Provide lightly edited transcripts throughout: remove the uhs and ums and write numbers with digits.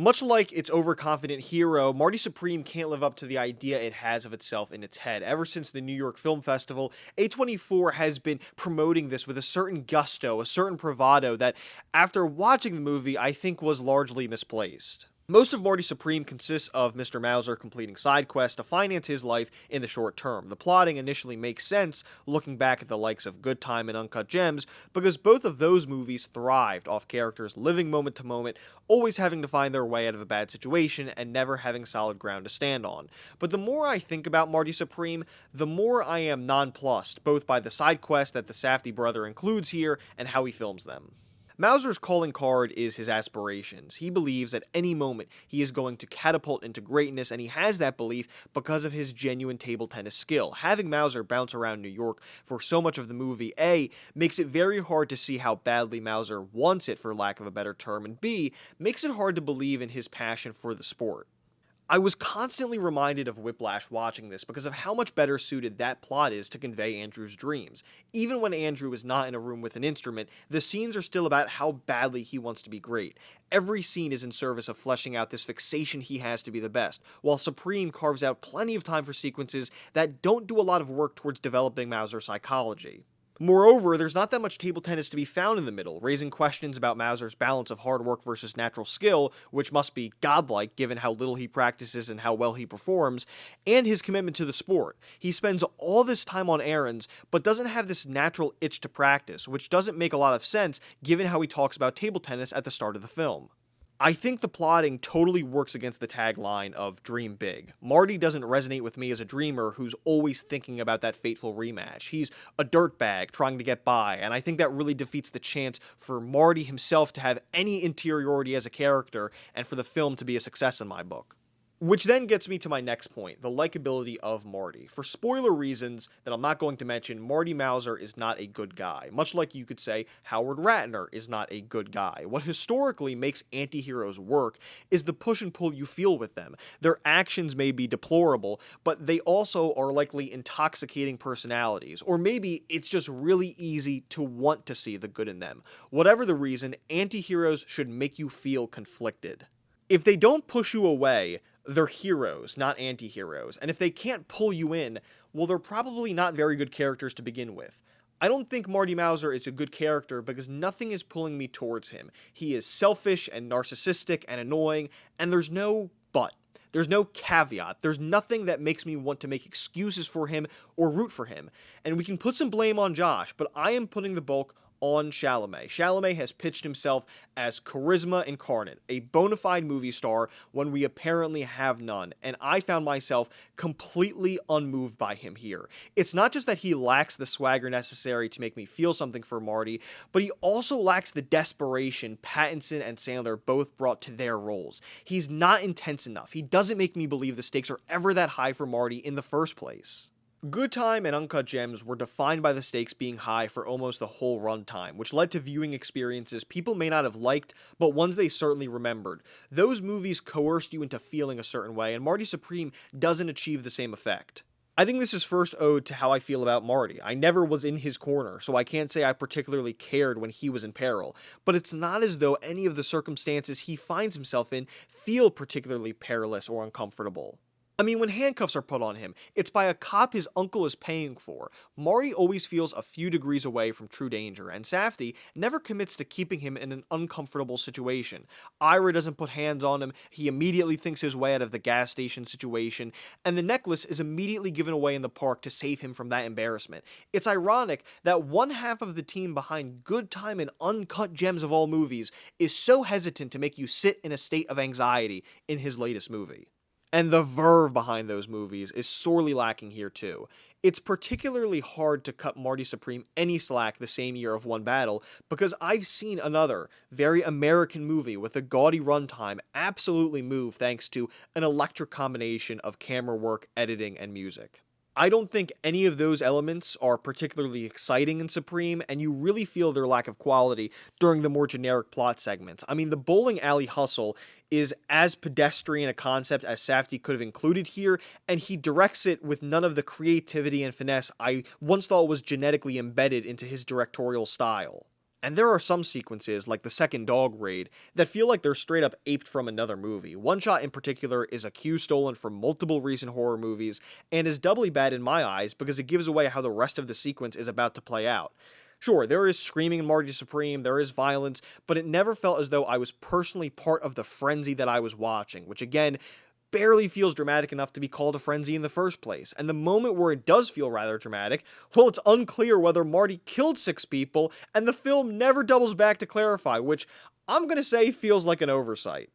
Much like its overconfident hero, Marty Supreme can't live up to the idea it has of itself in its head. Ever since the New York Film Festival, A24 has been promoting this with a certain gusto, a certain bravado that, after watching the movie, I think was largely misplaced. Most of Marty Supreme consists of Mr. Mauser completing side quests to finance his life in the short term. The plotting initially makes sense looking back at the likes of Good Time and Uncut Gems, because both of those movies thrived off characters living moment to moment, always having to find their way out of a bad situation and never having solid ground to stand on. But the more I think about Marty Supreme, the more I am nonplussed, both by the side quest that the Safdie brother includes here and how he films them. Mauser's calling card is his aspirations. He believes at any moment he is going to catapult into greatness, and he has that belief because of his genuine table tennis skill. Having Mauser bounce around New York for so much of the movie, A, makes it very hard to see how badly Mauser wants it, for lack of a better term, and B, makes it hard to believe in his passion for the sport. I was constantly reminded of Whiplash watching this because of how much better suited that plot is to convey Andrew's dreams. Even when Andrew is not in a room with an instrument, the scenes are still about how badly he wants to be great. Every scene is in service of fleshing out this fixation he has to be the best, while Supreme carves out plenty of time for sequences that don't do a lot of work towards developing Mauser's psychology. Moreover, there's not that much table tennis to be found in the middle, raising questions about Mauser's balance of hard work versus natural skill, which must be godlike given how little he practices and how well he performs, and his commitment to the sport. He spends all this time on errands, but doesn't have this natural itch to practice, which doesn't make a lot of sense given how he talks about table tennis at the start of the film. I think the plotting totally works against the tagline of Dream Big. Marty doesn't resonate with me as a dreamer who's always thinking about that fateful rematch. He's a dirtbag trying to get by, and I think that really defeats the chance for Marty himself to have any interiority as a character and for the film to be a success in my book. Which then gets me to my next point, the likability of Marty. For spoiler reasons that I'm not going to mention, Marty Mauser is not a good guy. Much like you could say Howard Ratner is not a good guy. What historically makes anti-heroes work is the push and pull you feel with them. Their actions may be deplorable, but they also are likely intoxicating personalities. Or maybe it's just really easy to want to see the good in them. Whatever the reason, anti-heroes should make you feel conflicted. If they don't push you away, they're heroes, not anti-heroes, and if they can't pull you in, well, they're probably not very good characters to begin with. I don't think Marty Mauser is a good character because nothing is pulling me towards him. He is selfish and narcissistic and annoying, and there's no but. There's no caveat. There's nothing that makes me want to make excuses for him or root for him. And we can put some blame on Josh, but I am putting the bulk on Chalamet. Chalamet has pitched himself as charisma incarnate, a bona fide movie star when we apparently have none, and I found myself completely unmoved by him here. It's not just that he lacks the swagger necessary to make me feel something for Marty, but he also lacks the desperation Pattinson and Sandler both brought to their roles. He's not intense enough. He doesn't make me believe the stakes are ever that high for Marty in the first place. Good Time and Uncut Gems were defined by the stakes being high for almost the whole runtime, which led to viewing experiences people may not have liked, but ones they certainly remembered. Those movies coerced you into feeling a certain way, and Marty Supreme doesn't achieve the same effect. I think this is first owed to how I feel about Marty. I never was in his corner, so I can't say I particularly cared when he was in peril, but it's not as though any of the circumstances he finds himself in feel particularly perilous or uncomfortable. I mean, when handcuffs are put on him, it's by a cop his uncle is paying for. Marty always feels a few degrees away from true danger, and Safdie never commits to keeping him in an uncomfortable situation. Ira doesn't put hands on him, he immediately thinks his way out of the gas station situation, and the necklace is immediately given away in the park to save him from that embarrassment. It's ironic that one half of the team behind Good Time and Uncut Gems of all movies is so hesitant to make you sit in a state of anxiety in his latest movie. And the verve behind those movies is sorely lacking here too. It's particularly hard to cut Marty Supreme any slack the same year of One Battle, because I've seen another, very American movie with a gaudy runtime absolutely move thanks to an electric combination of camera work, editing, and music. I don't think any of those elements are particularly exciting in Supreme, and you really feel their lack of quality during the more generic plot segments. I mean, the bowling alley hustle is as pedestrian a concept as Safdie could have included here, and he directs it with none of the creativity and finesse I once thought was genetically embedded into his directorial style. And there are some sequences, like the second dog raid, that feel like they're straight up aped from another movie. One shot in particular is a cue stolen from multiple recent horror movies, and is doubly bad in my eyes because it gives away how the rest of the sequence is about to play out. Sure, there is screaming in Marty Supreme, there is violence, but it never felt as though I was personally part of the frenzy that I was watching, which again, barely feels dramatic enough to be called a frenzy in the first place. And the moment where it does feel rather dramatic, well, it's unclear whether Marty killed 6 people, and the film never doubles back to clarify, which I'm gonna say feels like an oversight.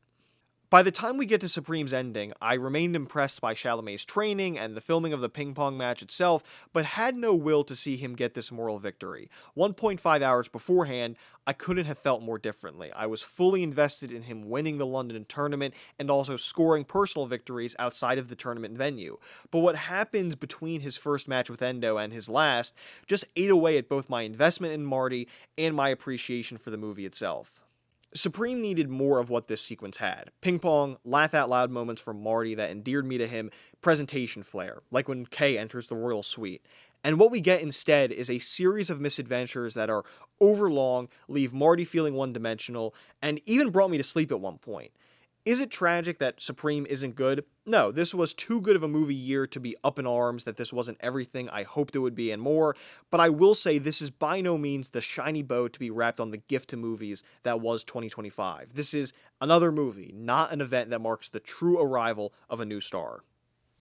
By the time we get to Supreme's ending, I remained impressed by Chalamet's training and the filming of the ping pong match itself, but had no will to see him get this moral victory. 1.5 hours beforehand, I couldn't have felt more differently. I was fully invested in him winning the London tournament and also scoring personal victories outside of the tournament venue. But what happens between his first match with Endo and his last just ate away at both my investment in Marty and my appreciation for the movie itself. Supreme needed more of what this sequence had. Ping pong, laugh out loud moments from Marty that endeared me to him, presentation flair, like when Kay enters the royal suite. And what we get instead is a series of misadventures that are overlong, leave Marty feeling one-dimensional, and even brought me to sleep at one point. Is it tragic that Supreme isn't good? No, this was too good of a movie year to be up in arms that this wasn't everything I hoped it would be and more, but I will say this is by no means the shiny bow to be wrapped on the gift to movies that was 2025. This is another movie, not an event that marks the true arrival of a new star.